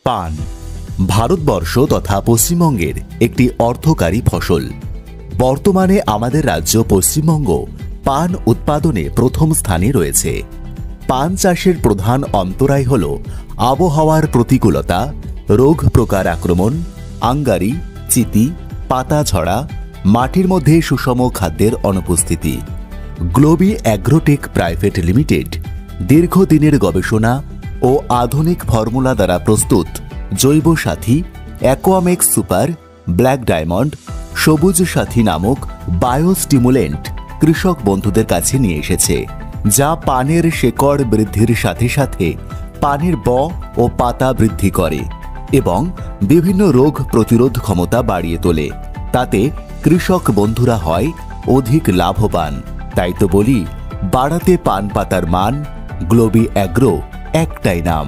পান ভারতবর্ষ তথা পশ্চিমবঙ্গের একটি অর্থকারী ফসল। বর্তমানে আমাদের রাজ্য পশ্চিমবঙ্গ পান উৎপাদনে প্রথম স্থানে রয়েছে। পান চাষের প্রধান অন্তরায় হল আবহাওয়ার প্রতিকূলতা, রোগ প্রকার আক্রমণ, আঙ্গারি, চিতি, পাতা ঝরা, মাটির মধ্যে সুষম খাদ্যের অনুপস্থিতি। গ্লোবি অ্যাগ্রোটেক প্রাইভেট লিমিটেড দীর্ঘদিনের গবেষণা ও আধুনিক ফর্মুলা দ্বারা প্রস্তুত জৈব সাথী, অ্যাকোয়ামেক্স সুপার, ব্ল্যাক ডায়মন্ড, সবুজ সাথী নামক বায়োস্টিমুলেন্ট কৃষক বন্ধুদের কাছে নিয়ে এসেছে, যা পানের শেকড় বৃদ্ধির সাথে সাথে পানের ও পাতা বৃদ্ধি করে এবং বিভিন্ন রোগ প্রতিরোধ ক্ষমতা বাড়িয়ে তোলে। তাতে কৃষক বন্ধুরা হয় অধিক লাভবান। তাই তো বলি, বাড়াতে পান পাতার মান, গ্লোবি অ্যাগ্রো একটাই নাম।